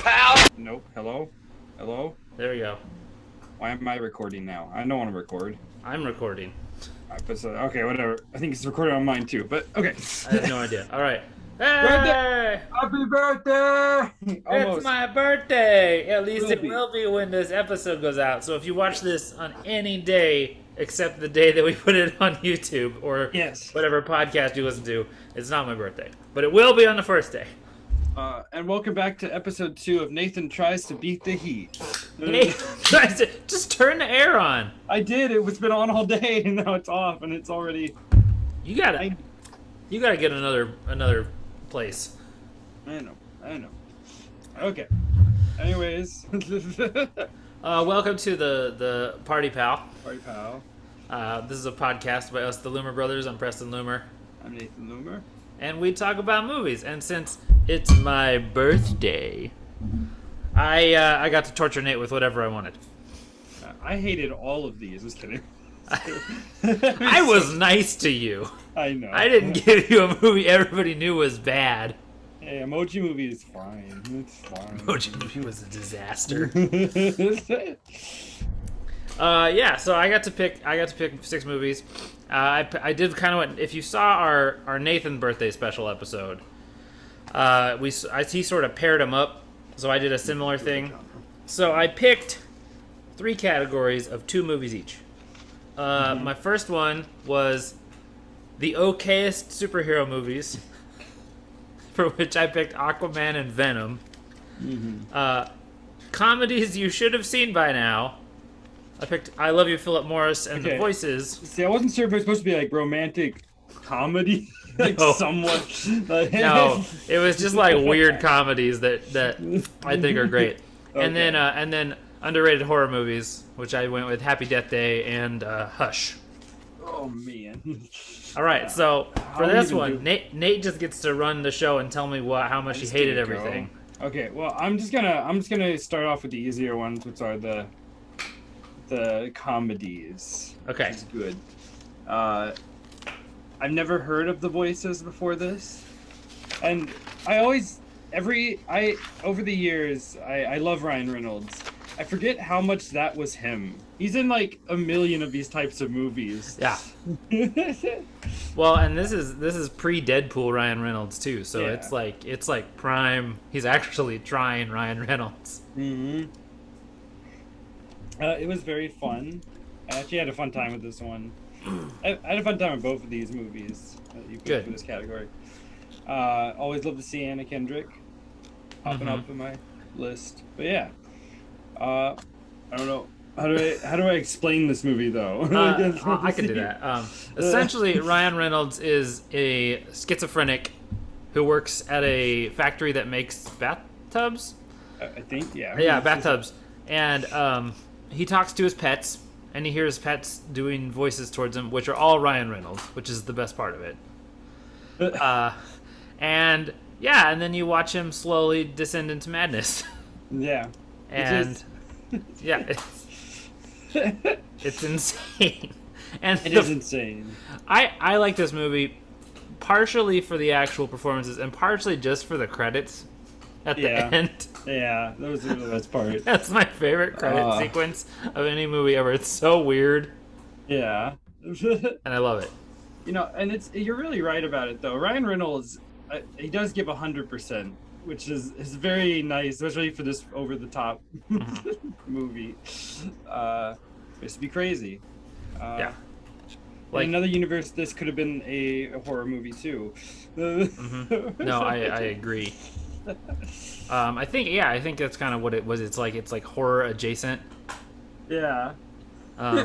pal. Nope. Hello? Hello? There we go. Why am I recording now? I don't want to record. I'm recording. Okay, whatever. I think it's recorded on mine too, but okay. I have no idea. All right. Birthday! Hey! Happy birthday! Almost. It's my birthday! At least Will it be. will be when this episode goes out. So if you watch this on any day except the day that we put it on YouTube or Yes. whatever podcast you listen to, it's not my birthday. But it will be on the first day. And welcome back to episode 2 of Nathan Tries to Beat the Heat. Hey, just turn the air on. I did. It's been on all day, and now it's off, and it's already... You gotta get another place. I know. Okay. Anyways. Welcome to the Party Pal. Party pal. This is a podcast by us, the Loomer Brothers. I'm Preston Loomer. I'm Nathan Loomer. And we talk about movies. And since it's my birthday, I got to torture Nate with whatever I wanted. I hated all of these. Just kidding. I was nice to you. I know. I didn't give you a movie everybody knew was bad. Hey, Emoji Movie is fine. It's fine. Emoji Movie was a disaster. Yeah, so I got to pick 6 movies. I did kind of what, if you saw our Nathan birthday special episode, he sort of paired them up, so I did a similar thing. So I picked 3 categories of 2 movies each. My first one was the okayest superhero movies, for which I picked Aquaman and Venom. Comedies you should have seen by now. I picked I Love You, Phillip Morris, and The Voices. See, I wasn't sure if it was supposed to be like romantic comedy, like No. somewhat. No, it was just like weird comedies that I think are great. And then underrated horror movies, which I went with Happy Death Day and Hush. Oh man. All right, so for How this even one, Nate just gets to run the show and tell me how much he hated everything. Okay, well, I'm just gonna start off with the easier ones, which are the comedies. Okay. Which is good. I've never heard of The Voices before this, and over the years I love Ryan Reynolds. I forget how much that was him. He's in like a million of these types of movies. Yeah. Well, and this is pre-Deadpool Ryan Reynolds too, so Yeah. it's like prime. He's actually trying Ryan Reynolds. Mm-hmm. It was very fun. I actually had a fun time with this one. I had a fun time with both of these movies that you picked for this category. Always love to see Anna Kendrick popping up in my list. But yeah, I don't know. How do I explain this movie though? I can do that. Essentially, Ryan Reynolds is a schizophrenic who works at a factory that makes bathtubs. I think, yeah. Yeah, bathtubs. And he talks to his pets, and he hears pets doing voices towards him, which are all Ryan Reynolds, which is the best part of it. And then you watch him slowly descend into madness. Yeah. And yeah, it's insane. And It is insane. I like this movie partially for the actual performances and partially just for the credits at the end. Yeah, those are the best part. That's my favorite credit sequence of any movie ever. It's so weird. Yeah. And I love it. You know, and you're really right about it though. Ryan Reynolds, he does give 100%, which is very nice, especially for this over the top movie. It's to be crazy. Yeah. In another universe, this could have been a horror movie too. No, I agree. I think that's kind of what it was. It's like horror adjacent. Yeah. I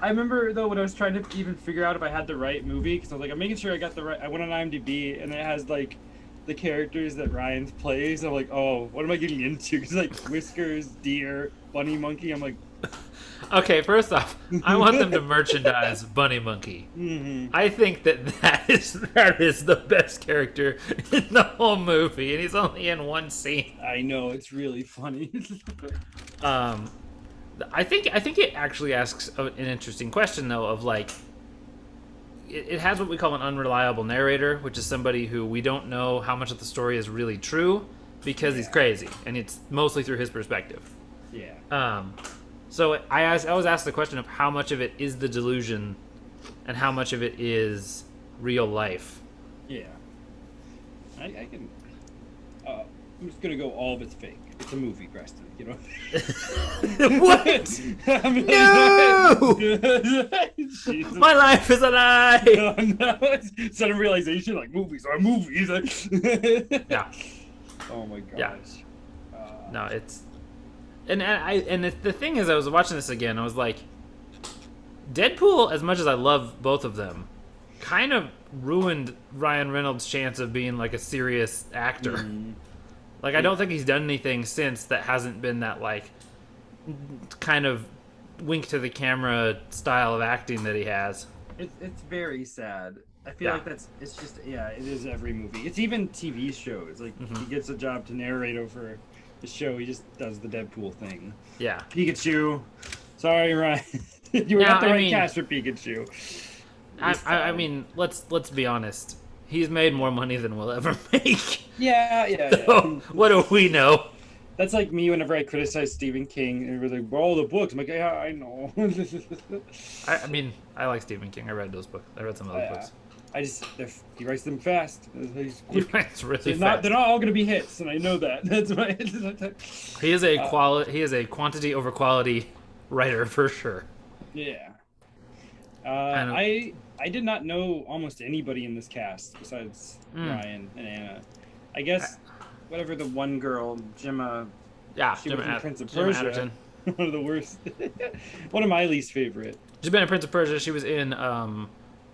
remember though when I was trying to even figure out if I had the right movie, because I was like, I'm making sure I got the right. I went on IMDb and it has like the characters that Ryan plays. I'm like, oh, what am I getting into? Because like whiskers, deer, bunny, monkey. I'm like, okay. First off, I want them to merchandise Bunny Monkey. I think that is the best character in the whole movie, and he's only in one scene. I know, it's really funny. I think it actually asks an interesting question though of like it has what we call an unreliable narrator, which is somebody who we don't know how much of the story is really true, because he's crazy, and it's mostly through his perspective. Yeah. So I was asked the question of how much of it is the delusion, and how much of it is real life. Yeah. I can. I'm just gonna go. All of it's fake. It's a movie, Preston. You know. What? No! My life is a lie. No. Sudden realization, like movies are movies. Yeah. Oh my gosh. Yeah. No, it's the thing is, I was watching this again. I was like, Deadpool, as much as I love both of them, kind of ruined Ryan Reynolds' chance of being like a serious actor. Mm-hmm. Like, I don't think he's done anything since that hasn't been that, like, kind of wink to the camera style of acting that he has. It's very sad. I feel like it's just, it is every movie. It's even TV shows. Like, he gets a job to narrate over the show. He just does the Deadpool thing. Yeah. Pikachu. Sorry, Ryan. You were not the right cast for Pikachu. I mean, let's be honest. He's made more money than we'll ever make. Yeah. So, what do we know? That's like me whenever I criticize Stephen King and we're like, "Well, the books." I'm like, "Yeah, I know." I mean, I like Stephen King. I read those books. I read some of those books. He writes them fast. He writes really fast. They're not all going to be hits, and I know that. That's why. He is a He is a quantity over quality writer for sure. Yeah. I did not know almost anybody in this cast besides Ryan and Anna. I guess whatever the one girl, Gemma. Yeah, she was in Prince of Gemma Persia. Atherton. One of the worst. One of my least favorite. She's been in Prince of Persia. She was in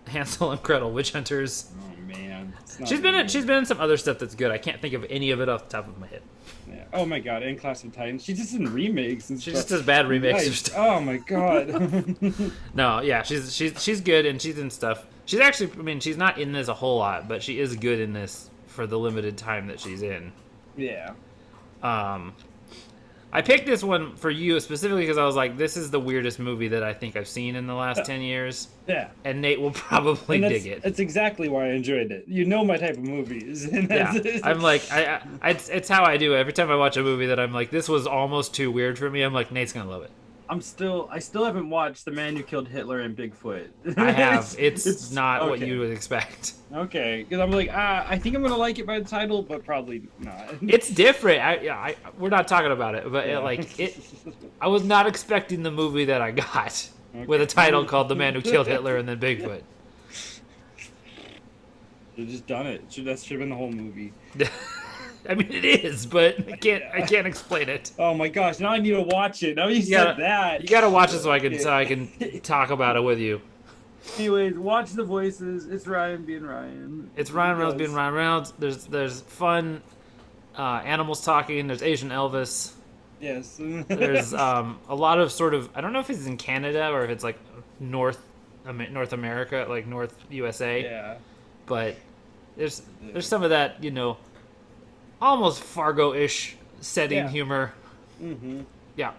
Hansel and Gretel, Witch Hunters. Oh man, she's been in some other stuff that's good. I can't think of any of it off the top of my head. Yeah. Oh my god, and Clash of Titans. She's just in remakes and she stuff. just does bad remakes or stuff. Oh my god. No, yeah, she's good and she's in stuff. She's actually, I mean, she's not in this a whole lot, but she is good in this for the limited time that she's in. Yeah. I picked this one for you specifically because I was like, this is the weirdest movie that I think I've seen in the last 10 years. Yeah. And Nate will probably dig it. That's exactly why I enjoyed it. You know my type of movies. Yeah. I'm like, it's how I do it. Every time I watch a movie that I'm like, this was almost too weird for me, I'm like, Nate's going to love it. I still haven't watched The Man Who Killed Hitler and Bigfoot. I have. It's not what you would expect. Okay, because I'm like, I think I'm gonna like it by the title, but probably not. It's different. We're not talking about it, but I was not expecting the movie that I got with a title called The Man Who Killed Hitler and then Bigfoot. They've just done it. That should have been the whole movie. I mean, it is, but I can't explain it. Oh my gosh! Now I need to watch it. Now you said that. You gotta watch it so I can talk about it with you. Anyways, watch the voices. It's Ryan being Ryan. It's Ryan Reynolds being Ryan Reynolds. There's fun animals talking. There's Asian Elvis. Yes. There's a lot of sort of, I don't know if it's in Canada or if it's like North America, like North USA. Yeah. But there's some of that, almost Fargo-ish setting humor. Mm-hmm. Yeah.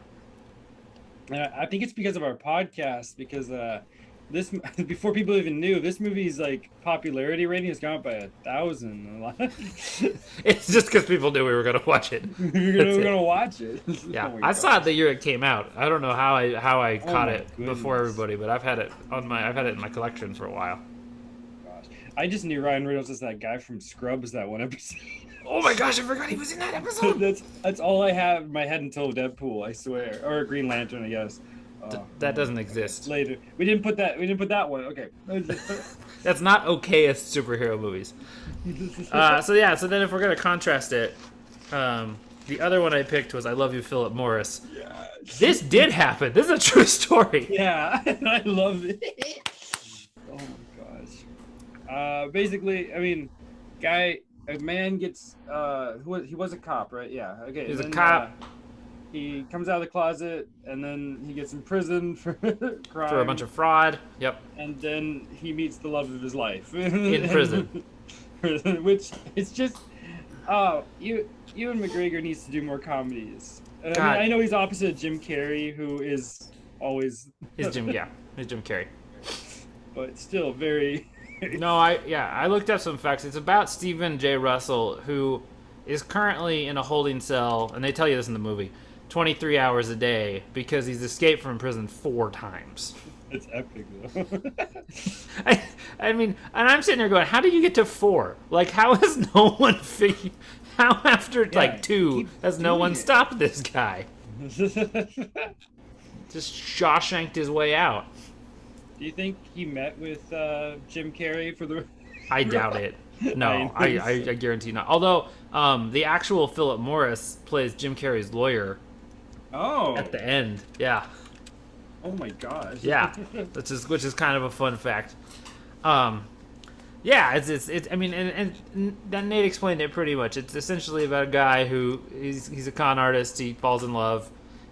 I think it's because of our podcast, because this before people even knew, this movie's like popularity rating has gone up by 1,000. It's just because people knew we were going to watch it. we were going to watch it. Yeah, I saw it the year it came out. I don't know how I caught it before everybody, but I've had it in my collection for a while. Gosh, I just knew Ryan Reynolds as that guy from Scrubs, that one episode. Oh my gosh, I forgot he was in that episode. That's all I have in my head until Deadpool, I swear, or Green Lantern, I guess. That doesn't exist. Later, we didn't put that one. Okay. That's not okayest superhero movies. So then if we're gonna contrast it, the other one I picked was I Love You, Phillip Morris. Yeah. This did happen. This is a true story. Yeah, I love it. Oh my gosh. Basically, I mean, a man gets he was a cop, right? Yeah. Okay. He's a cop. He comes out of the closet and then he gets imprisoned for crime. For a bunch of fraud. Yep. And then he meets the love of his life in prison. Which it's just Ewan McGregor needs to do more comedies. I mean, I know he's opposite of Jim Carrey, who is always He's Jim Carrey. But still very No, I looked up some facts. It's about Stephen J. Russell, who is currently in a holding cell, and they tell you this in the movie, 23 hours a day because he's escaped from prison 4 times. It's epic, though. I mean, and I'm sitting there going, how did you get to 4? Like, how has no one figured... How after, like, 2 has no one stopped this guy? Just Shawshanked his way out. Do you think he met with Jim Carrey for the... I doubt it. No, I guarantee not. Although, the actual Phillip Morris plays Jim Carrey's lawyer. Oh. At the end, yeah. Oh my gosh. Yeah, which is kind of a fun fact. Yeah, it's. I mean, and Nate explained it pretty much. It's essentially about a guy who he's a con artist. He falls in love,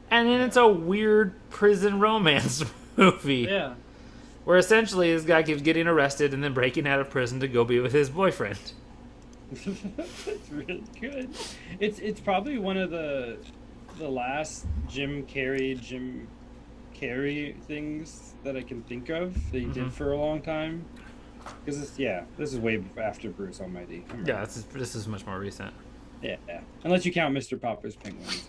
and then it's a weird prison romance movie. Yeah. Where essentially this guy keeps getting arrested and then breaking out of prison to go be with his boyfriend. That's really good. It's probably one of the last Jim Carrey things that I can think of that he did for a long time. Because this is way after Bruce Almighty. Yeah, this is much more recent. Yeah. Unless you count Mr. Popper's Penguins.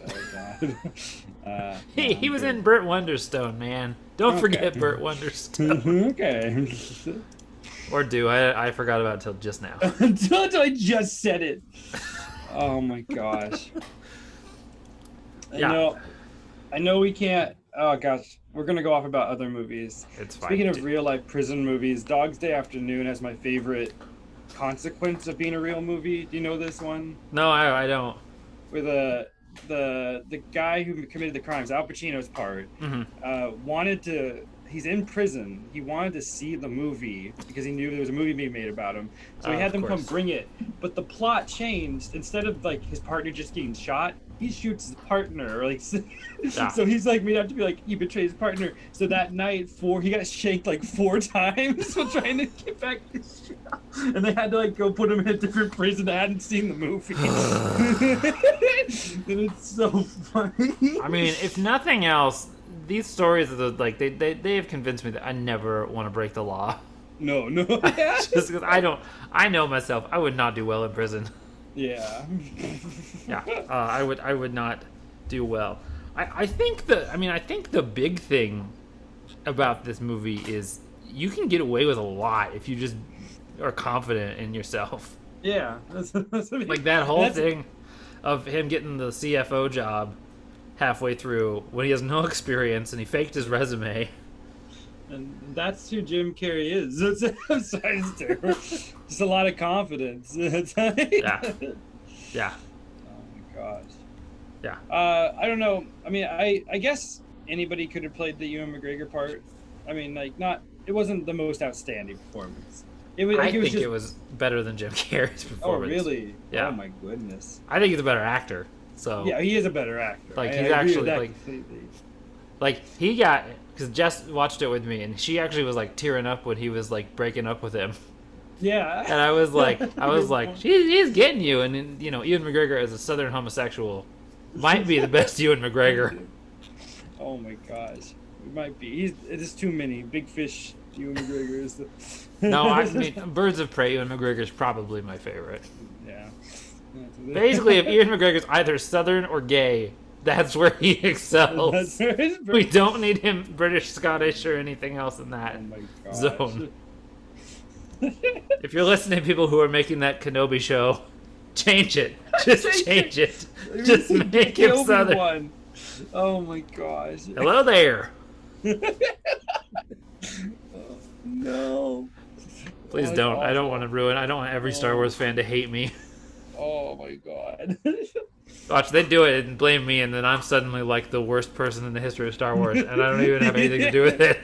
He was in Burt Wonderstone, man. Don't forget Burt Wonderstone. Okay. Or do. I forgot about it until just now. Until I just said it. Oh my gosh. Yeah. I know we can't... Oh gosh. We're going to go off about other movies. It's fine. Speaking of real-life prison movies, Dog's Day Afternoon has my favorite consequence of being a real movie. Do you know this one? No, I don't. Where the guy who committed the crimes, Al Pacino's part, wanted to... He's in prison. He wanted to see the movie because he knew there was a movie being made about him. So he had them come bring it. But the plot changed. Instead of like his partner just getting shot, he shoots his partner. Like, so he's like made out to be like he betrayed his partner. So that night, he got shanked like 4 times while trying to get back his shot. And they had to like go put him in a different prison that hadn't seen the movie. And it's so funny. I mean, if nothing else, these stories are like they have convinced me that I never want to break the law. No. Just because I know myself. I would not do well in prison. Yeah. Yeah. I would not do well. I think the big thing about this movie is you can get away with a lot if you just are confident in yourself. Yeah. That's like that whole thing of him getting the CFO job halfway through when he has no experience and he faked his resume. And that's who Jim Carrey is. Just a lot of confidence. Yeah. Yeah. Oh my gosh. Yeah. I don't know. I mean, I guess anybody could have played the Ewan McGregor part. I mean, like, it wasn't the most outstanding performance. I think it was better than Jim Carrey's performance. Oh, really? Yeah. Oh my goodness. I think he's a better actor. So yeah, he is a better actor. Like he's actually like he got, because Jess watched it with me and she actually was like tearing up when he was like breaking up with him. Yeah. And I was like, he's getting you. And then, you know, Ewan McGregor as a Southern homosexual might be the best Ewan McGregor. Oh my gosh, it might be. It's too many big fish. Ewan McGregor is the. No, I mean Birds of Prey. Ewan McGregor is probably my favorite. Yeah. Basically, if Ewan McGregor's either Southern or gay, that's where he excels. We don't need him British, Scottish, or anything else in that zone. If you're listening to people who are making that Kenobi show, change it. Just change it. Just make him Southern. One. Oh my gosh. Hello there. No. Please don't. I don't want to ruin. I don't want every Star Wars fan to hate me. Oh my god. Watch, they do it and blame me, and then I'm suddenly like the worst person in the history of Star Wars, and I don't even have anything to do with it.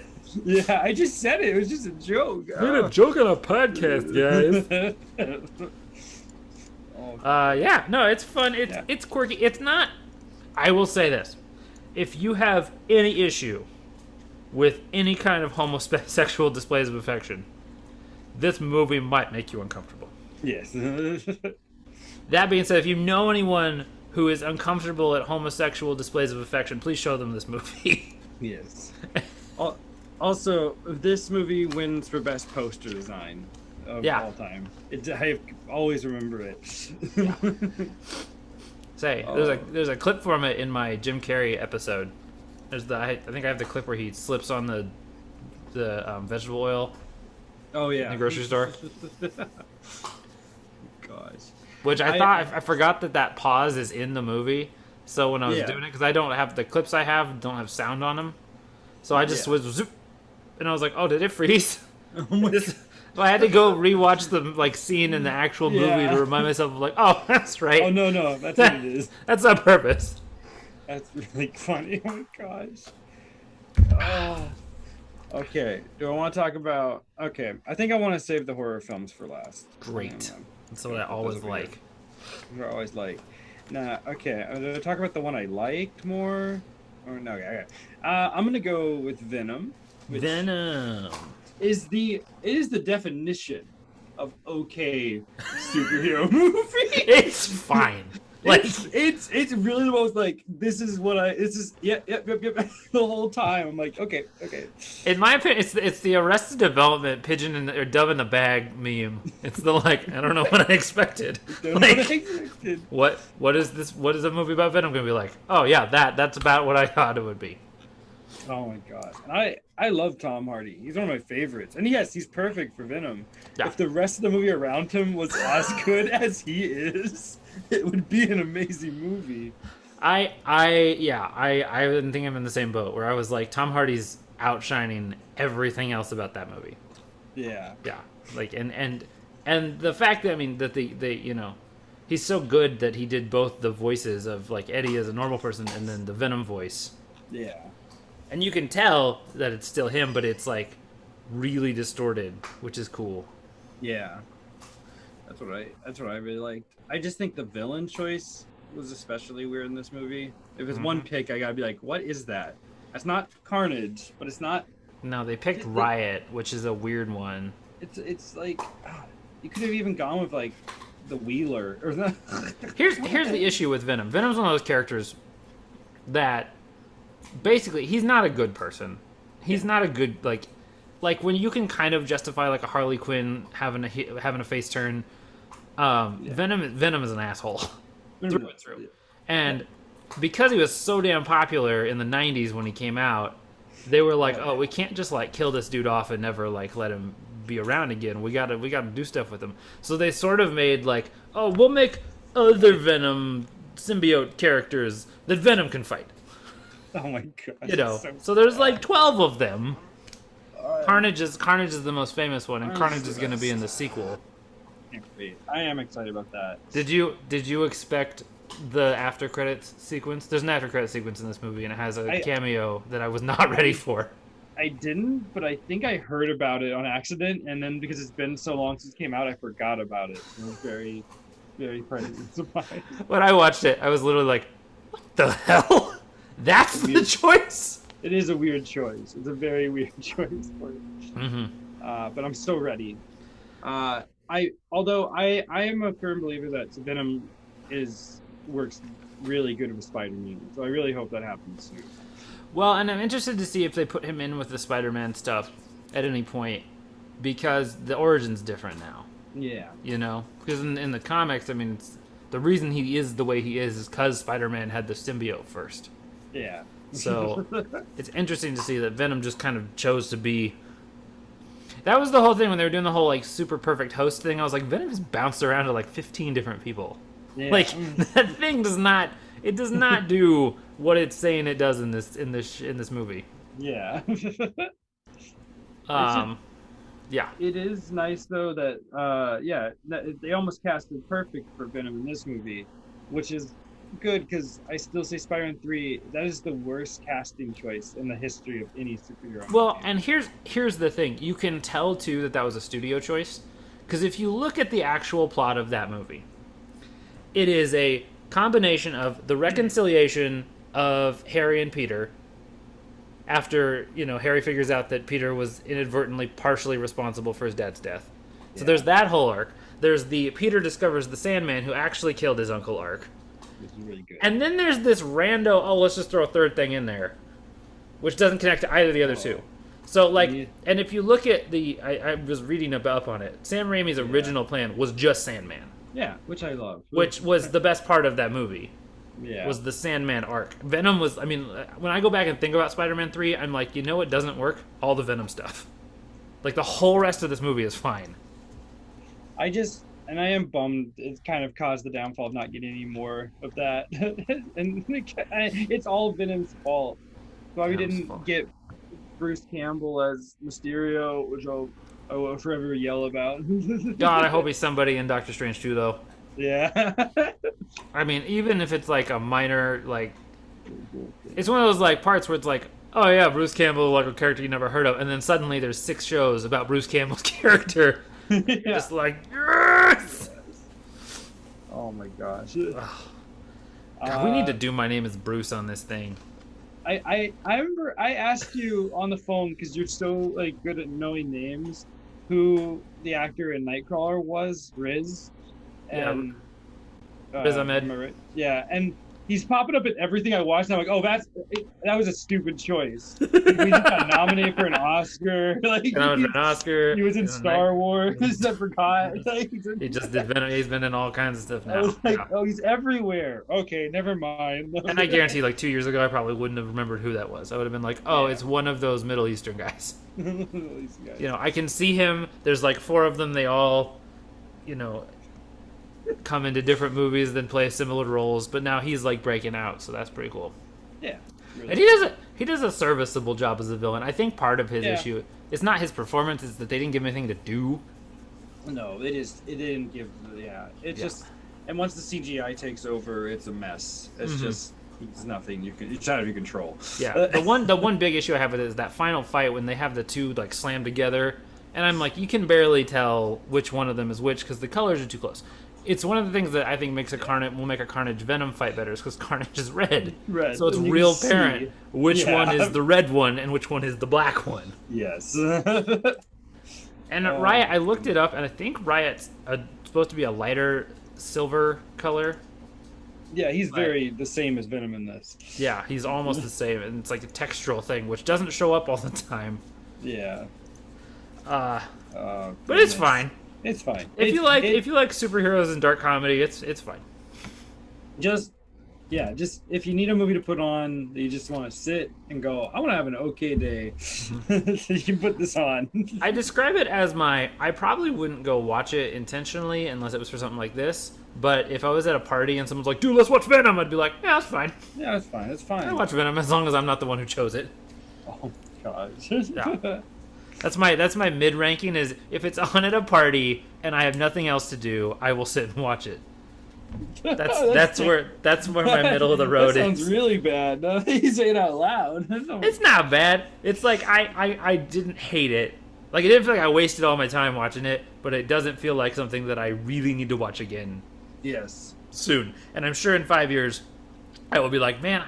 Yeah, I just said it. It was just a joke. I made a joke on a podcast, guys. Yeah, no, it's fun. It's quirky. It's not. I will say this: if you have any issue with any kind of homosexual displays of affection, this movie might make you uncomfortable. Yes. That being said, if you know anyone who is uncomfortable at homosexual displays of affection, please show them this movie. Yes. Also, this movie wins for best poster design. of all time. I always remember it. Say, there's a clip from it in my Jim Carrey episode. I think I have the clip where he slips on the vegetable oil. Oh yeah. In the grocery store. Gosh. Which I forgot that pause is in the movie. So when I was doing it, because I don't have the clips don't have sound on them, so I just was zoop, and I was like, oh, did it freeze? So I had to go rewatch the scene in the actual movie to remind myself of oh, that's right. Oh no, that's what it is. That's on purpose. That's really funny. Oh my gosh. Okay. Do I want to talk about? Okay, I think I want to save the horror films for last. Great. That's what I always like. I always like. Nah. Okay. I'm gonna talk about the one I liked more. Or no. Okay. I'm gonna go with Venom. Venom is the definition of okay superhero movie. It's fine. It's really the most this is yep the whole time. I'm like, okay. In my opinion, it's the Arrested Development pigeon or dove in the bag meme. It's the I don't know what I expected. What is this? What is a movie about Venom gonna be like? Oh yeah, that's about what I thought it would be. Oh my god. And I love Tom Hardy. He's one of my favorites. And yes, he's perfect for Venom. Yeah. If the rest of the movie around him was as good as he is, it would be an amazing movie. I didn't think I'm in the same boat where I was like, Tom Hardy's outshining everything else about that movie. Yeah. Yeah. And the fact that he's so good that he did both the voices of Eddie as a normal person and then the Venom voice. Yeah. And you can tell that it's still him, but it's really distorted, which is cool. Yeah. That's what I really liked. I just think the villain choice was especially weird in this movie. If it's one pick, I gotta be like, what is that? That's not Carnage, but it's not. No, they picked Riot, which is a weird one. It's you could have even gone with the Wheeler or not. Here's the issue with Venom. Venom's one of those characters that basically he's not a good person. He's not a good when you can kind of justify a Harley Quinn having a face turn. Venom is an asshole through and through. And because he was so damn popular in the 90s when he came out, they were like, oh, we can't just kill this dude off and never let him be around again. We gotta do stuff with him. So they sort of made oh, we'll make other Venom symbiote characters that Venom can fight. Oh my god. So there's 12 of them. Carnage is the most famous one, and Carnage is going to be in the sequel. I am excited about that. Did you expect the after credits sequence? There's an after credits sequence in this movie, and it has a cameo that I was not ready for. I didn't, but I think I heard about it on accident, and then because it's been so long since it came out, I forgot about it. I was very, very pleasantly surprised. When I watched it, I was literally like, "What the hell? That's the choice." It is a weird choice. It's a very weird choice for it. But I'm so ready. Although I am a firm believer that Venom works really good with Spider-Man, so I really hope that happens soon. Well, and I'm interested to see if they put him in with the Spider-Man stuff at any point, because the origin's different now. Yeah. Because in the comics, I mean, the reason he is the way he is because Spider-Man had the symbiote first. Yeah. So it's interesting to see that Venom just kind of chose to be. That was the whole thing when they were doing the whole super perfect host thing. I was like, Venom just bounced around to 15 different people. Yeah. That thing does not do what it's saying it does in this movie. Yeah. Yeah. It is nice though that they almost casted perfect for Venom in this movie, which is good because I still say Spider-Man 3, that is the worst casting choice in the history of any superhero. Well, and here's the thing. You can tell too that was a studio choice, because if you look at the actual plot of that movie, it is a combination of the reconciliation of Harry and Peter after, Harry figures out that Peter was inadvertently partially responsible for his dad's death. So there's that whole arc. There's the Peter discovers the Sandman who actually killed his uncle arc. Which is really good. And then there's this rando, let's just throw a third thing in there, which doesn't connect to either of the other two. So, like, and if you look at I was reading up on it. Sam Raimi's original plan was just Sandman. Yeah, which I love. Which was the best part of that movie. Yeah. Was the Sandman arc. Venom was, I mean, when I go back and think about Spider-Man 3, I'm like, you know what doesn't work? All the Venom stuff. Like, the whole rest of this movie is fine. And I am bummed it's kind of caused the downfall of not getting any more of that. And it's all Venom's fault. Why we didn't get Bruce Campbell as Mysterio, which I will forever yell about. God, I hope he's somebody in Doctor Strange 2, though. Yeah. I mean, even if it's like a minor, like, it's one of those like parts where it's like, oh yeah, Bruce Campbell, like a character you never heard of, and then suddenly there's 6 shows about Bruce Campbell's character. Yeah. Just like, yes! Oh my gosh. God, we need to do My Name is Bruce on this thing. I remember I asked you on the phone because you're so like good at knowing names, who the actor in Nightcrawler was, Riz. And Riz Ahmed. Right? Yeah, and he's popping up in everything I watch. And I'm like, oh, that was a stupid choice. He just got nominated for an Oscar. Like, for an Oscar. He was in Star Wars. I forgot. Like, he just did Venom. He's been in all kinds of stuff now. I was like, oh, he's everywhere. Okay, never mind. And I guarantee, like 2 years ago, I probably wouldn't have remembered who that was. I would have been like, oh, it's one of those Middle Eastern guys. You know, I can see him. There's like 4 of them. They all, you know, come into different movies, then play similar roles, but now he's like breaking out, so that's pretty cool. Yeah, really. And he does a serviceable job as a villain. I think part of his issue, it's not his performance, it's that they didn't give him anything to do. No, it didn't give. Just, and once the CGI takes over, it's a mess. It's just it's nothing it's out of your control. Yeah, the one big issue I have with it is that final fight when they have the 2 like slammed together, and I'm like, you can barely tell which one of them is which because the colors are too close. It's one of the things that I think will make a Carnage Venom fight better, is because Carnage is red. So it's real apparent which one is the red one and which one is the black one. Yes. And Riot, I looked it up, and I think Riot's supposed to be a lighter silver color. Yeah, he's the same as Venom in this. Yeah, he's almost the same, and it's like a textural thing, which doesn't show up all the time. Yeah. But it's fine. It's fine. If you like superheroes and dark comedy, it's fine. Just if you need a movie to put on, you just want to sit and go, I want to have an okay day. You can put this on. I describe it as I probably wouldn't go watch it intentionally unless it was for something like this. But if I was at a party and someone's like, dude, let's watch Venom, I'd be like, yeah, that's fine. Yeah, it's fine. It's fine. I watch Venom as long as I'm not the one who chose it. Oh gosh. Yeah. That's my mid ranking, is if it's on at a party and I have nothing else to do, I will sit and watch it. That's where my middle of the road that sounds really bad. No, you say it out loud. It's not bad. It's like I didn't hate it. Like, it didn't feel like I wasted all my time watching it, but it doesn't feel like something that I really need to watch again. Yes. Soon. And I'm sure in 5 years I will be like, man,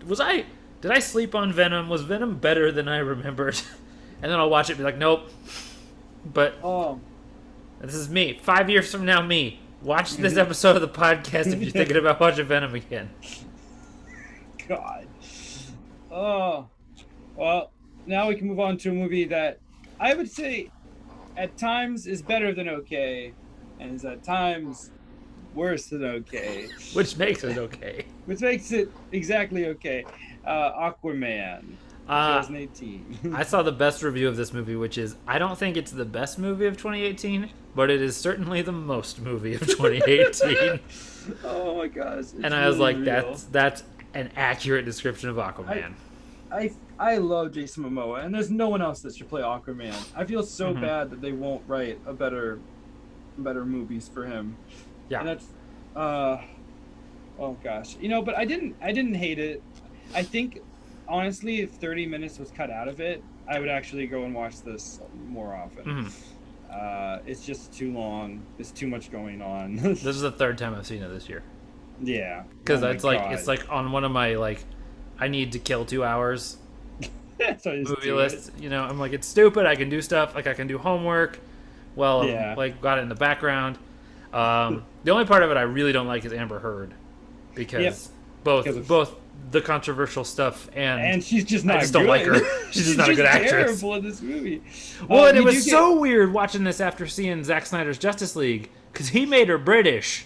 did I sleep on Venom? Was Venom better than I remembered? And then I'll watch it and be like, nope. But this is me. 5 years from now, me. Watch this episode of the podcast if you're thinking about watching Venom again. God. Oh. Well, now we can move on to a movie that I would say at times is better than okay, and is at times worse than okay. Which makes it okay. Which makes it exactly okay. Aquaman. 2018. I saw the best review of this movie, which is, I don't think it's the best movie of 2018, but it is certainly the most movie of 2018. Oh my gosh. And I was like, that's an accurate description of Aquaman. I love Jason Momoa, and there's no one else that should play Aquaman. I feel so bad that they won't write a better movies for him. Yeah. And that's oh gosh. But I didn't hate it. I think honestly, if 30 minutes was cut out of it, I would actually go and watch this more often. It's just too long. There's too much going on. This is the 3rd time I've seen it this year. Yeah. Because it's like on one of my, like, I need to kill 2 hours movie lists. I'm like, it's stupid. I can do stuff. Like, I can do homework. Well, like, got it in the background. The only part of it I really don't like is Amber Heard. Because both the controversial stuff, and she's just not. I just don't like her. She's just not a good actress. Terrible in this movie. Well, and it was so weird watching this after seeing Zack Snyder's Justice League because he made her British.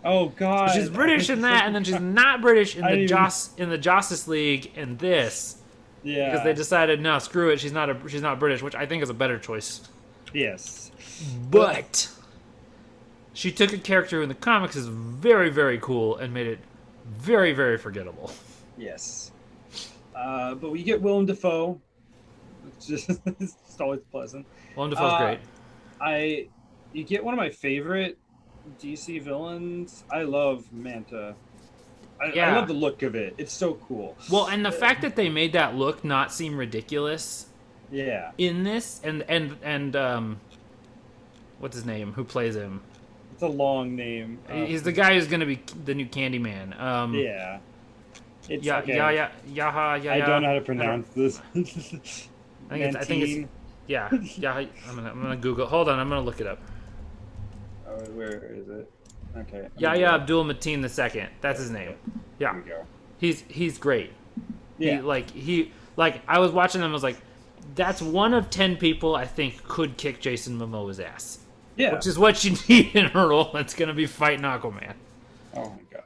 Oh God, so she's British in that, and then she's not British in the Justice League in this. Yeah, because they decided no, screw it. She's not British, which I think is a better choice. Yes, but she took a character in the comics is very, very cool and made it very, very forgettable. Yes, but we get Willem Dafoe. It's just always pleasant. Willem Dafoe's great. You get one of my favorite DC villains. I love Manta. I love the look of it. It's so cool. Well, and the fact that they made that look not seem ridiculous. Yeah. In this, and what's his name? Who plays him? It's a long name. He's the guy who's going to be the new Candyman. Yeah. It's okay. I don't know how to pronounce this. I think it's yeah. I'm gonna Google. Hold on, I'm gonna look it up. Oh, where is it? Okay. Yahya Abdul-Mateen II. That's his name. Yeah. There we go. He's great. Yeah. He I was watching him. I was like, that's one of 10 people I think could kick Jason Momoa's ass. Yeah. Which is what you need in a role that's gonna be fighting Aquaman. Oh my gosh,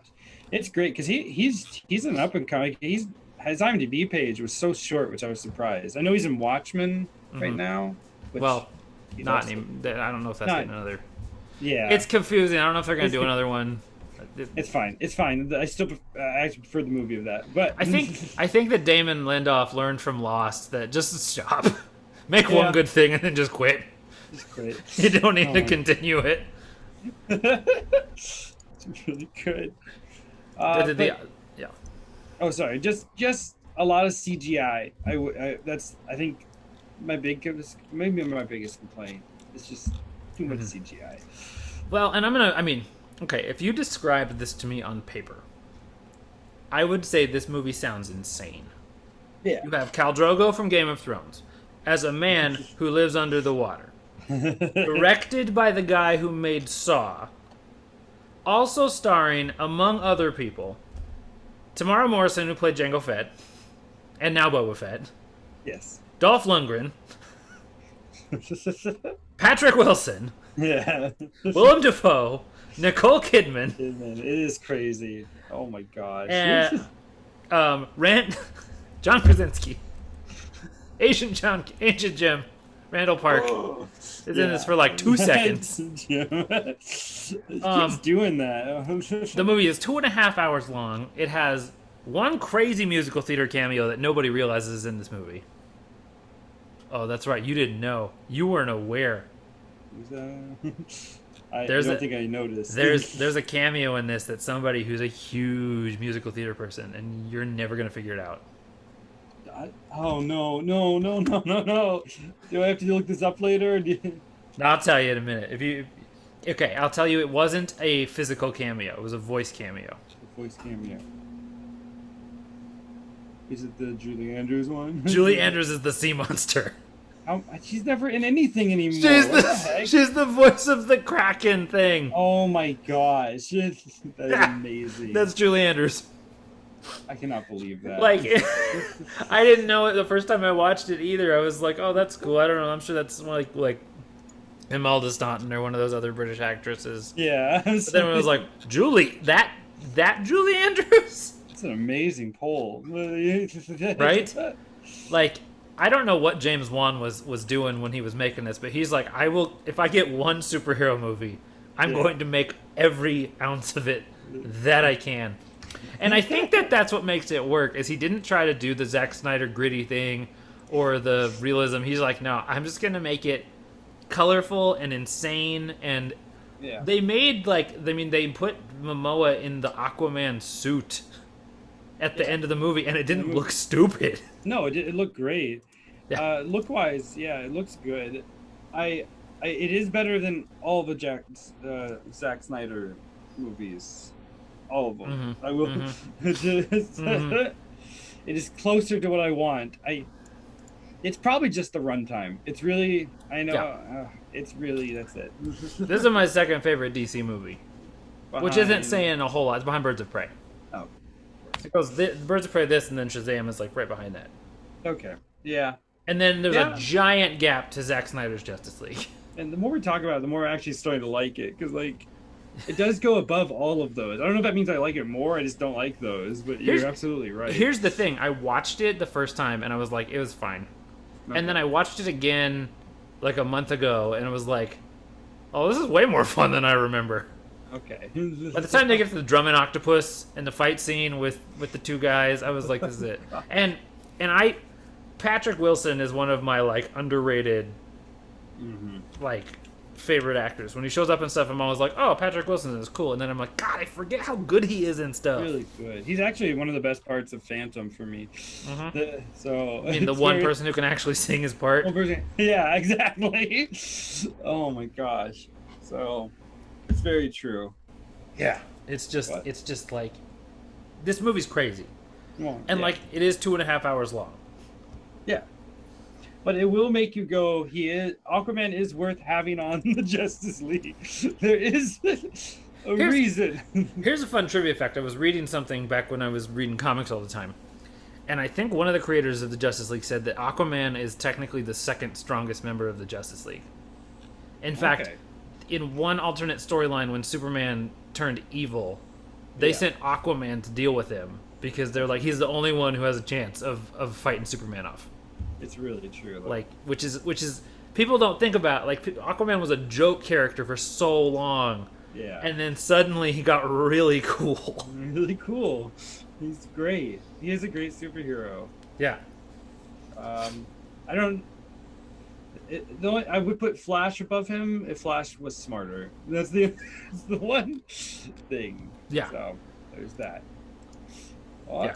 it's great because he's an up and coming. His IMDb page was so short, which I was surprised. I know he's in Watchmen right now. Well, not anymore. I don't know if that's getting another. Yeah, it's confusing. I don't know if they're gonna do another one. It's fine. It's fine. I actually prefer the movie of that. But I think that Damon Lindelof learned from Lost that just stop, make one good thing, and then just quit. Just quit. You don't need to continue it. It's really good. Yeah. Oh, sorry. Just a lot of CGI. I think maybe my biggest complaint. It's just too much CGI. Well, and okay, if you described this to me on paper, I would say this movie sounds insane. Yeah. You have Khal Drogo from Game of Thrones as a man who lives under the water. Directed by the guy who made Saw. Also starring, among other people, Tamara Morrison, who played Jango Fett, and now Boba Fett. Yes. Dolph Lundgren. Patrick Wilson. Yeah. Willem Dafoe. Nicole Kidman. It is crazy. Oh my gosh. And, John Krasinski. Ancient Jim. Randall Park is in this for like 2 seconds. Keeps doing that. The movie is 2.5 hours long. It has one crazy musical theater cameo that nobody realizes is in this movie. Oh, that's right. You didn't know. You weren't aware. I don't think I noticed. There's a cameo in this that's somebody who's a huge musical theater person, and you're never gonna figure it out. Oh no! Do I have to look this up later? I'll tell you in a minute. Okay, I'll tell you. It wasn't a physical cameo. It was a voice cameo. A voice cameo. Is it the Julie Andrews one? Julie Andrews is the sea monster. She's never in anything anymore. She's the voice of the Kraken thing. Oh my gosh, that is amazing. That's Julie Andrews. I cannot believe that. Like, I didn't know it the first time I watched it either. I was like, oh, that's cool. I don't know. I'm sure that's like Imelda Staunton or one of those other British actresses. Yeah. But then I was like, Julie, that Julie Andrews? It's an amazing poll. Right? Like, I don't know what James Wan was doing when he was making this, but he's like, if I get one superhero movie, I'm going to make every ounce of it that I can. And I think that's what makes it work, is he didn't try to do the Zack Snyder gritty thing or the realism. He's like, no, I'm just going to make it colorful and insane. And they put Momoa in the Aquaman suit at the end of the movie, and it didn't look stupid. No, it looked great. Yeah. Look-wise, it looks good. It is better than all the Zack Snyder movies. All of them. I will. It is closer to what I want. It's probably just the runtime. It's really. I know. It's really. That's it. This is my second favorite DC movie, which isn't saying a whole lot. It's behind Birds of Prey. Oh. It goes Birds of Prey this, and then Shazam is like right behind that. Okay. Yeah. And then there's a giant gap to Zack Snyder's Justice League. And the more we talk about it, the more I'm actually starting to like it, because like it does go above all of those. I don't know if that means I like it more. I just don't like those. But you're absolutely right. Here's the thing: I watched it the first time, and I was like, it was fine. Okay. And then I watched it again, like a month ago, and it was like, oh, this is way more fun than I remember. Okay. By the time they get to the drumming octopus and the fight scene with the two guys, I was like, this is it. And Patrick Wilson is one of my like underrated, like favorite actors. When he shows up and stuff, I'm always like, oh, Patrick Wilson is cool. And then I'm like, God, I forget how good he is in stuff. Really good. He's actually one of the best parts of Phantom for me. So I mean, the one person who can actually sing his part. Yeah, exactly. Oh my gosh. So it's very true. Yeah, it's just like this movie's crazy, like it is 2.5 hours long. Yeah. But it will make you go, Aquaman is worth having on the Justice League. There is a reason. Here's a fun trivia fact. I was reading something back when I was reading comics all the time. And I think one of the creators of the Justice League said that Aquaman is technically the second strongest member of the Justice League. In fact, in one alternate storyline when Superman turned evil, they sent Aquaman to deal with him because they're like, he's the only one who has a chance of fighting Superman off. It's really true. Like, which is people don't think about, like, Aquaman was a joke character for so long. Yeah. And then suddenly he got really cool. Really cool. He's great. He is a great superhero. Yeah. I would put Flash above him if Flash was smarter. That's the one thing. Yeah. So there's that. Well,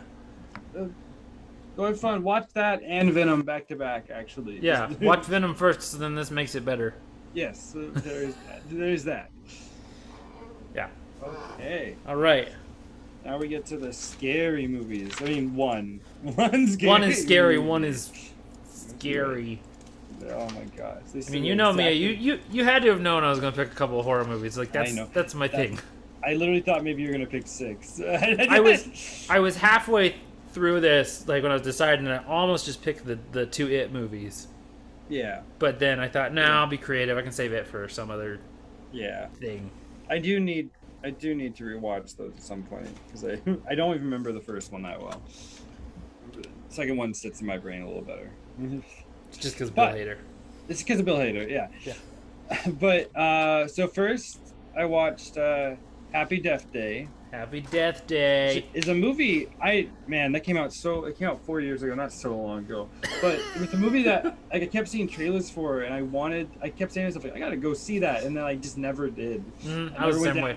going fun. Watch that and Venom back to back. Actually. Yeah. Watch Venom first, so then this makes it better. Yes. So there's that. Yeah. Okay. All right. Now we get to the scary movies. I mean, one's scary. One is scary. One is scary. Oh my gosh! I mean, you know me. You had to have known I was going to pick a couple of horror movies. Like that's my thing. I literally thought maybe you were going to pick 6. I was halfway through this, like when I was deciding, and I almost just picked the 2 It movies. Yeah. But then I thought, I'll be creative. I can save it for some other thing. I do need to rewatch those at some point because I don't even remember the first one that well. The second one sits in my brain a little better. It's just because Bill Hader. It's because of Bill Hader, yeah. But so first I watched Happy Death Day. Happy Death Day is a movie. That came out 4 years ago, not so long ago. But it was a movie that I kept seeing trailers for, and I kept saying to myself, like, I gotta go see that, and then I just never did. I was the same way.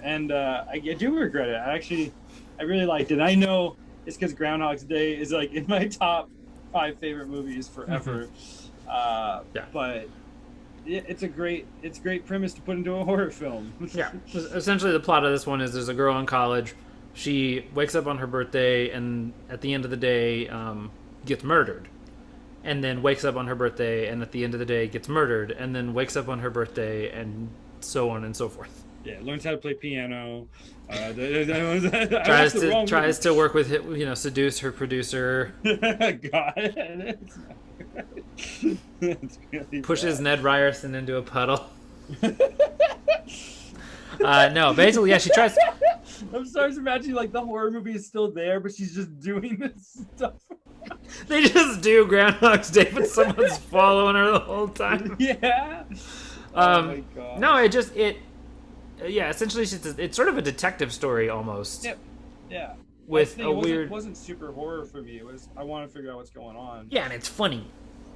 And I do regret it. I really liked it. I know it's because Groundhog's Day is like in my top 5 favorite movies forever. But it's a great premise to put into a horror film. Yeah. Essentially, the plot of this one is there's a girl in college. She wakes up on her birthday, and at the end of the day, gets murdered. And then wakes up on her birthday, and at the end of the day, gets murdered. And then wakes up on her birthday, and so on and so forth. Yeah, learns how to play piano. Tries to work with, seduce her producer. God. Really pushes Ned Ryerson into a puddle. No, basically, she tries. I'm sorry to imagine like the horror movie is still there, but she's just doing this stuff. They just do Groundhog's Day, but someone's following her the whole time. Yeah. Oh my God. No, essentially it's sort of a detective story almost. Yep. Yeah. With a weird. It wasn't super horror for me. It was I want to figure out what's going on. Yeah, and it's funny.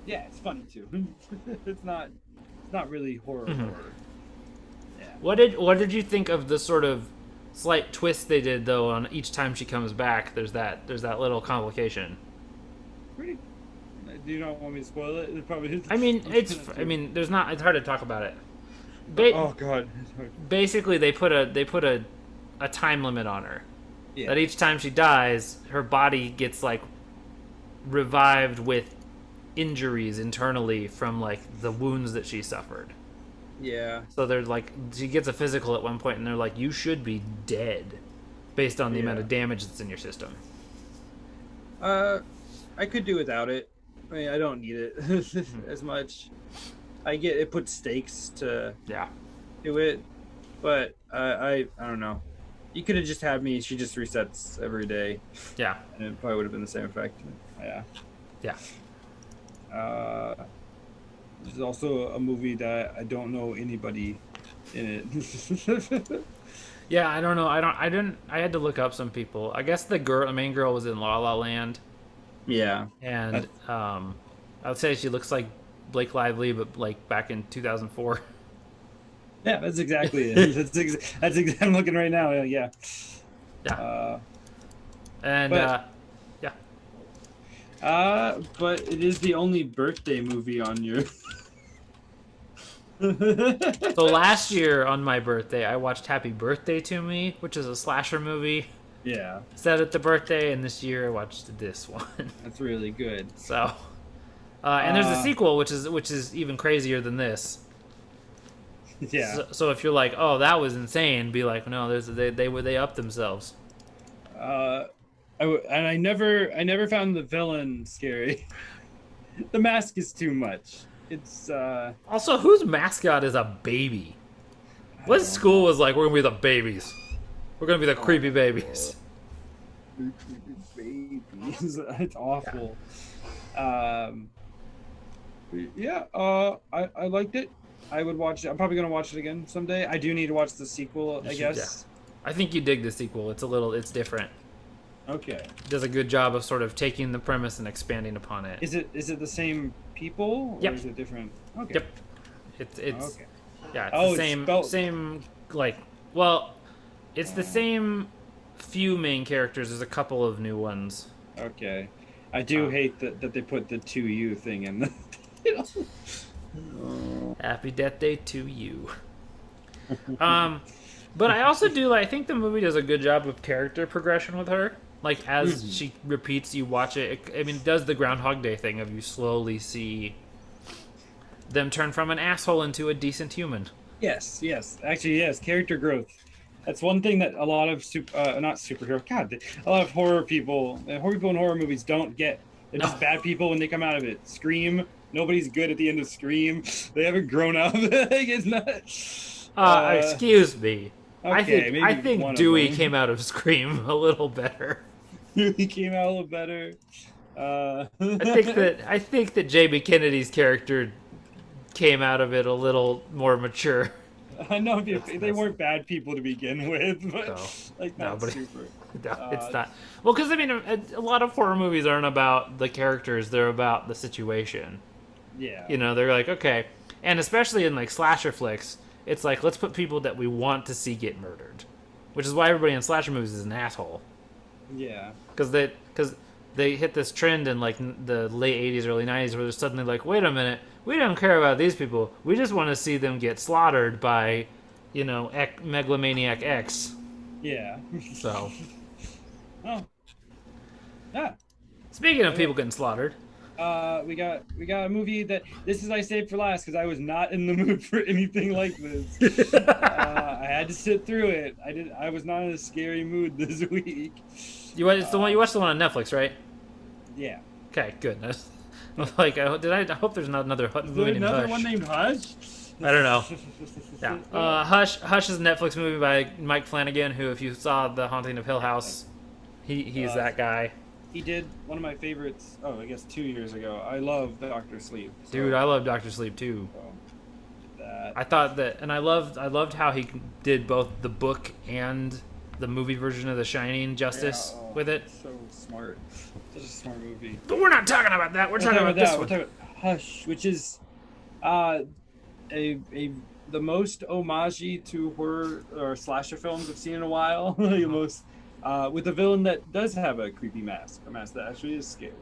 Yeah, it's funny too. It's not really horror. Horror. Yeah. What did you think of the sort of slight twist they did though on each time she comes back? There's that little complication. Pretty. Do you not want me to spoil it? It probably is. There's not. It's hard to talk about it. Oh God. Basically, they put a time limit on her. Yeah. That each time she dies, her body gets like revived with injuries internally from like the wounds that she suffered. Yeah. So they're like, she gets a physical at one point, and they're like, "You should be dead." based on the amount of damage that's in your system. I could do without it. I mean, I don't need it as much. I get it puts stakes to do it, but I don't know. You could have just had me. She just resets every day. Yeah, and it probably would have been the same effect. Yeah. There's also a movie that I don't know anybody in it. Yeah, I don't know. I had to look up some people. I guess the main girl was in La La Land. Yeah. And I would say she looks like Blake Lively, but like back in 2004. Yeah, that's exactly it. That's I'm looking right now. Yeah. Yeah. But it is the only birthday movie on your. So last year on my birthday, I watched Happy Birthday to Me, which is a slasher movie. Yeah. Set at the birthday, and this year I watched this one. That's really good. So, and there's a sequel, which is even crazier than this. Yeah. So if you're like, oh, that was insane, be like, no, they upped themselves. I never found the villain scary. The mask is too much. It's also, whose mascot is a baby? What school was like, we're gonna be the babies. We're gonna be the creepy babies. Creepy babies. It's awful. Yeah. I liked it. I would watch it. I'm probably gonna watch it again someday. I do need to watch the sequel, I guess. Yeah. I think you dig the sequel. It's different. Okay. It does a good job of sort of taking the premise and expanding upon it. Is it the same people? Yep. Or is it different? Okay. Yep. It's okay. Yeah, it's the same like, well, it's the same few main characters. There's a couple of new ones. Okay. I do hate that they put the 2U thing in the Happy Death Day to you. But I also do, I think the movie does a good job of character progression with her. Like, as she repeats, you watch it. I mean, it does the Groundhog Day thing of you slowly see them turn from an asshole into a decent human. Yes. Actually, yes. Character growth. That's one thing that a lot of not superhero. God, a lot of horror people in horror movies don't get. They're just bad people when they come out of it. Scream. Nobody's good at the end of Scream. They haven't grown up. It's not. Excuse me. Okay, I think Dewey came out of Scream a little better. Dewey came out a little better. I think that J.B. Kennedy's character came out of it a little more mature. I know they weren't bad people to begin with, but super. No, it's not. Well, because I mean, a lot of horror movies aren't about the characters; they're about the situation. Yeah. You know, they're like, okay, and especially in like slasher flicks, it's like, let's put people that we want to see get murdered, which is why everybody in slasher movies is an asshole. Yeah. Because they hit this trend in like the late 80s, early 90s, where they're suddenly like, wait a minute, we don't care about these people. We just want to see them get slaughtered by, you know, megalomaniac X. Yeah. So. Oh. Yeah. Speaking of people getting slaughtered. We got a movie that I saved for last because I was not in the mood for anything like this. I had to sit through it. I was not in a scary mood this week. You watched the one on Netflix, right? Yeah. Okay, good. I was like, I hope there's not another movie named Hush. Another one named Hush? I don't know. Yeah. Hush is a Netflix movie by Mike Flanagan, who, if you saw The Haunting of Hill House, he's that guy. He did one of my favorites. Oh, I guess 2 years ago. I love Doctor Sleep. So, dude, I love Doctor Sleep too. I thought that, and I loved how he did both the book and the movie version of The Shining justice with it. So smart. Such a smart movie. But we're not talking about that. We're talking about this one. We're talking about Hush, which is the most homage-y to horror or slasher films I've seen in a while. The most. With a villain that does have a creepy mask, a mask that actually is scary.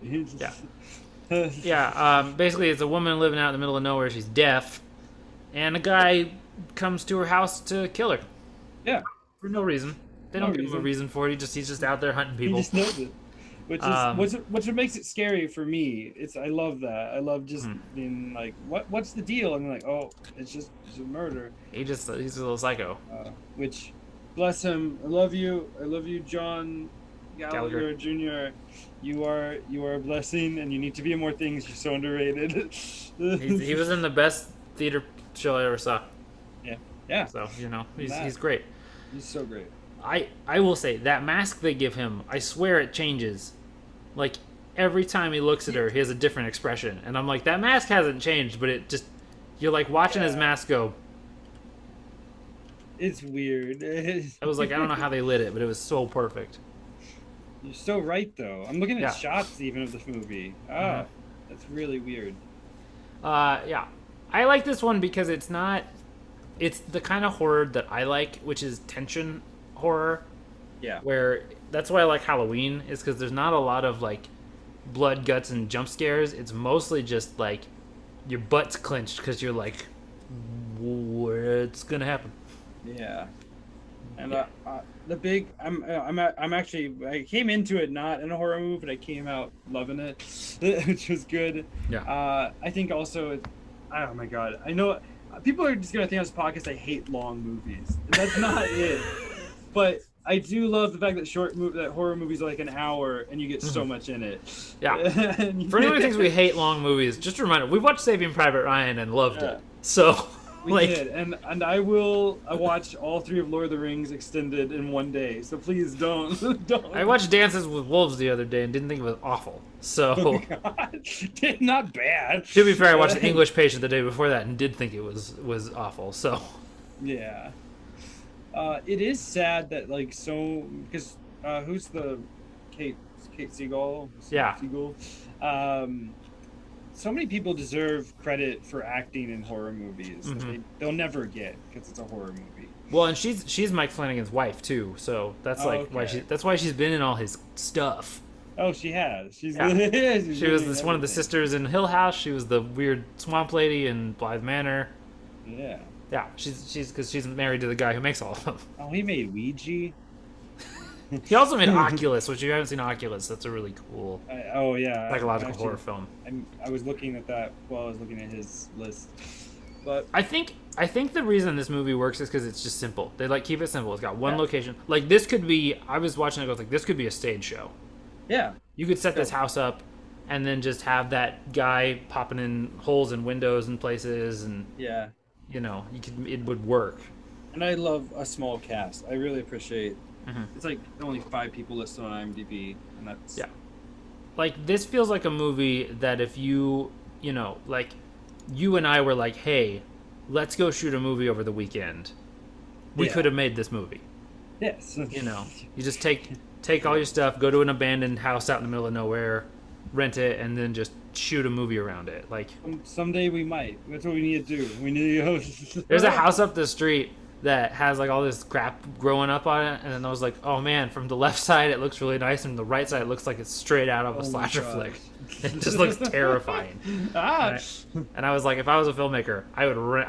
Basically, it's a woman living out in the middle of nowhere. She's deaf, and a guy comes to her house to kill her. Yeah, for no reason. They don't give him a reason for it. He's just out there hunting people. He just knows it, which is what makes it scary for me. I love that. I love just being like, what's the deal? And like, oh, it's just a murder. He's a little psycho. Which bless him. I love you. I love you, John Gallagher Jr. You are a blessing, and you need to be in more things. You're so underrated. He was in the best theater show I ever saw. Yeah. So he's great. He's so great. I will say that mask they give him, I swear it changes. Like every time he looks at her, he has a different expression, and I'm like, that mask hasn't changed, but it just you're like watching his mask go. It's weird. I was like, I don't know how they lit it, but it was so perfect. You're so right, though. I'm looking at shots even of this movie. That's really weird. Yeah, I like this one because it's the kind of horror that I like, which is tension horror. Yeah. Where that's why I like Halloween, is because there's not a lot of like blood, guts, and jump scares. It's mostly just like your butt's clenched because you're like, what's gonna happen? Yeah. And I'm actually, I came into it not in a horror movie, but I came out loving it, which was good. Yeah. I think also, oh my god, I know people are just gonna think on this podcast I hate long movies. That's not it. But I do love the fact that that horror movies are like an hour and you get so much in it. Yeah. For anyone who thinks we hate long movies, just a reminder, we watched Saving Private Ryan and loved it. So we did, and I watched all 3 of Lord of the Rings extended in one day. So please don't. I watched Dances with Wolves the other day and didn't think it was awful. So not bad. To be fair, I watched The English Patient the day before that and did think it was awful. So yeah. It is sad that because who's the Kate Siegel? Yeah. Siegel. So many people deserve credit for acting in horror movies that they'll never get because it's a horror movie. Well, and she's Mike Flanagan's wife too, so that's why she's been in all his stuff. Oh, she has. She was one of the sisters in Hill House. She was the weird swamp lady in Blythe Manor. Yeah. Yeah, she's married to the guy who makes all of them. Oh, he made Ouija. He also made Oculus, which you haven't seen Oculus. That's a really cool psychological horror film. I was looking at that while I was looking at his list. But I think the reason this movie works is because it's just simple. They keep it simple. It's got one location. Like this could be. I was watching it. I was like, this could be a stage show. Yeah. You could set this house up, and then just have that guy popping in holes in windows and places, and it would work. And I love a small cast. I really appreciate. It's like only 5 people listed on IMDb, and that's like this feels like a movie that if you and I were like, hey, let's go shoot a movie over the weekend, we could have made this movie. Yes. You just take all your stuff, go to an abandoned house out in the middle of nowhere, rent it, and then just shoot a movie around it. Like someday we might. That's what we need to do. We need to go. There's a house up the street that has like all this crap growing up on it, and then I was like, oh man, from the left side it looks really nice, and the right side it looks like it's straight out of a slasher flick. It just looks terrifying. And I was like, if I was a filmmaker, I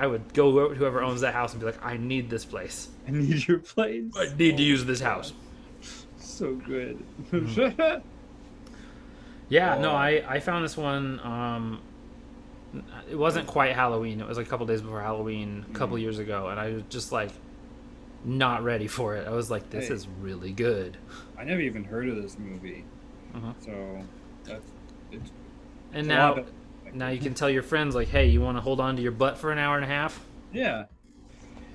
would go to whoever owns that house and be like, I need this place. I need your place. I need to use this house. So good. Yeah, no, I found this one. It wasn't quite Halloween. It was like a couple days before Halloween, a couple years ago, and I was just like not ready for it. I was like, this is really good. I never even heard of this movie, so it's. And now you can tell your friends like, hey, you want to hold on to your butt for an hour and a half? Yeah.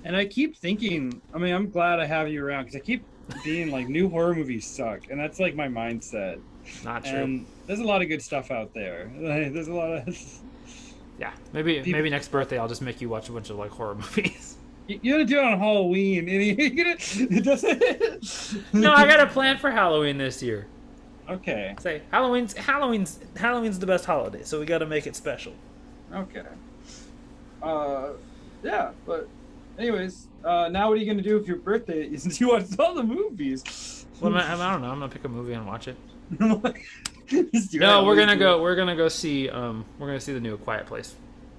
And I keep thinking. I mean, I'm glad I have you around because I keep being like, new horror movies suck, and that's like my mindset. Not true. And there's a lot of good stuff out there. There's a lot of. Yeah, maybe next birthday I'll just make you watch a bunch of like horror movies. You gotta do it on Halloween. No, I got a plan for Halloween this year. Okay. Say Halloween's the best holiday, so we got to make it special. Okay. Yeah, but anyways, now what are you gonna do with your birthday since you watched all the movies? Well, I don't know. I'm gonna pick a movie and watch it. No, we're gonna go see the new A Quiet Place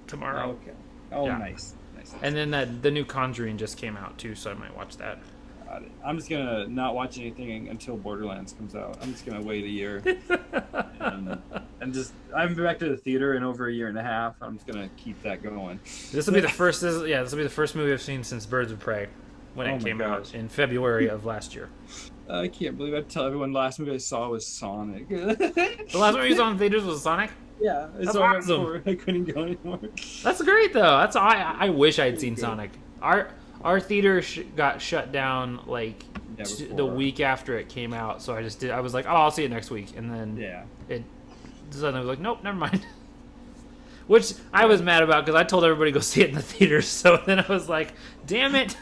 tomorrow. Okay. Oh, yeah. Nice. And then the new Conjuring just came out too, so I might watch that. Got it. I'm just gonna not watch anything until Borderlands comes out. I'm just gonna wait a year, and just I haven't been back to the theater in over a year and a half. I'm just gonna keep that going. This will be the first. This will be the first movie I've seen since Birds of Prey. when Oh it my came gosh. out in February of last year. I can't believe I tell everyone the last movie I saw was Sonic. The last movie you saw in theaters was Sonic? Yeah, I That's saw it right awesome. before I couldn't go anymore. That's great though. I wish I'd seen Good. Sonic. Our theater got shut down like Yeah, the before. week after it came out, so I was like, oh, I'll see it next week, and then Yeah. it suddenly was like, nope, never mind. Which I was mad about because I told everybody to go see it in the theaters. So then I was like, damn it.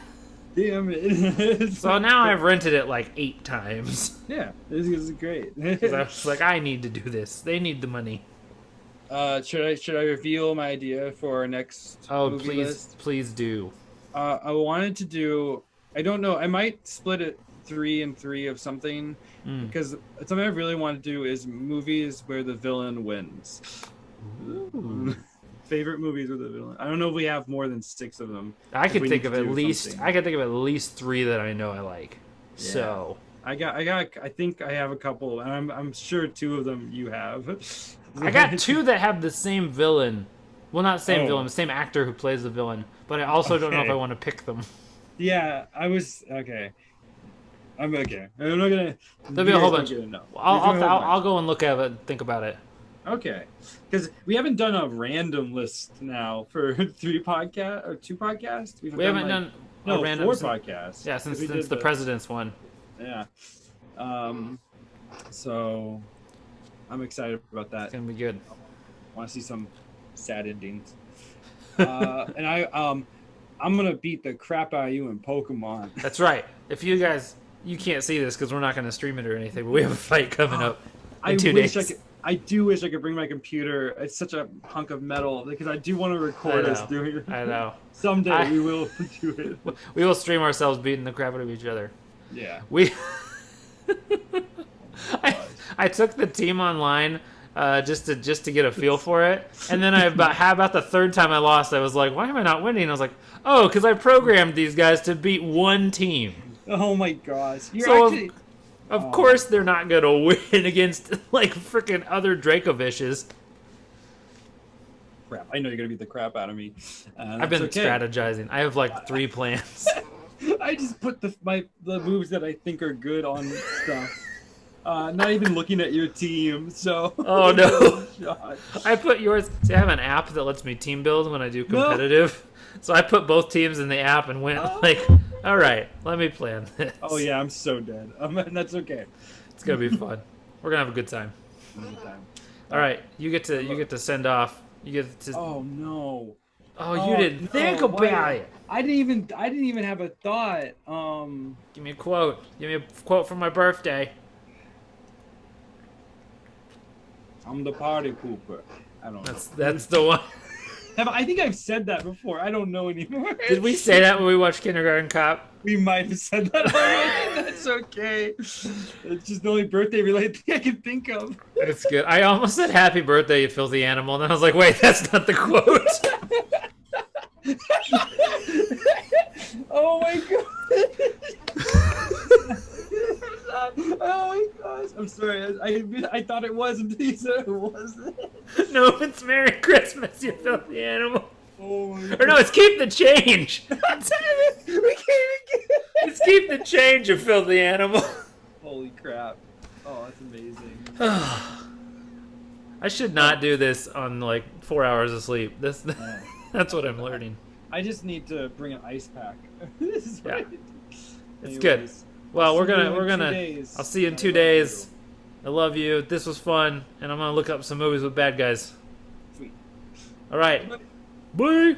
Damn it. So now I've rented it like 8 times. Yeah, this is great. Because I was like, I need to do this. They need the money. Should I reveal my idea for our next movie list? Please do. I wanted to do. I don't know. I might split it 3 and 3 of something because something I really want to do is movies where the villain wins. Ooh. Favorite movies with the villain. I don't know if we have more than 6 of them. I could think of at least. Something. I could think of at least 3 that I know I like. Yeah. So I think I have a couple, and I'm sure 2 of them you have. I got 2 that have the same villain. Well, not the same Oh. villain, the same actor who plays the villain. But I also don't know if Okay. I want to pick them. Yeah, I was okay. I'm okay. I'm not gonna. There'll be a whole bunch. No. I'll go and look at it and think about it. Okay, because we haven't done a random list now for 3 podcasts or 2 podcasts. We haven't done no a random 4 podcasts. Yeah, since We did the president's one. Yeah. So I'm excited about that. It's gonna be good. Want to see some sad endings. And I'm gonna beat the crap out of you in Pokemon. That's right. If you guys, you can't see this because we're not gonna stream it or anything, but we have a fight coming up in 2 days. I do wish I could bring my computer. It's such a hunk of metal because I do want to record us doing it. I know. Someday we will do it. We will stream ourselves beating the crap out of each other. Yeah. I took the team online just to get a feel for it, and then about the 3rd time I lost, I was like, why am I not winning? I was like, oh, because I programmed these guys to beat one team. Oh my gosh. Of course they're not gonna win against like freaking other Dracovishes. Crap. I know you're gonna beat the crap out of me. I've been strategizing. I have like 3 plans. I just put the moves that I think are good on stuff. Not even looking at your team, so... Oh, no. I put yours... See, I have an app that lets me team build when I do competitive. No. So I put both teams in the app and went like, all right, let me plan this. Oh, yeah, I'm so dead. That's okay. It's going to be fun. We're going to have a good time. All right, you get to send off. You get to... Oh, no. Oh, you didn't think about it. I didn't even have a thought. Give me a quote. Give me a quote from my birthday. I'm the party pooper. I don't know. That's the one. I think I've said that before. I don't know anymore. Did we say that when we watched Kindergarten Cop? We might have said that already. That's okay. It's just the only birthday related thing I can think of. It's good. I almost said happy birthday, you filthy animal, and then I was like, wait, that's not the quote. Oh my god. Oh my gosh. I'm sorry. I thought it was until you said it wasn't. No, it's Merry Christmas, you filthy animal. Oh my god. Or no, it's keep the change. Damn it. We can't even get it. It's keep the change, you filthy animal. Holy crap. Oh, that's amazing. I should not do this on like 4 hours of sleep. That's what I'm learning. I just need to bring an ice pack. This is right. It's good. Well, we're gonna. I'll see you in 2 days. I love you. This was fun, and I'm gonna look up some movies with bad guys. Sweet. All right. Bye.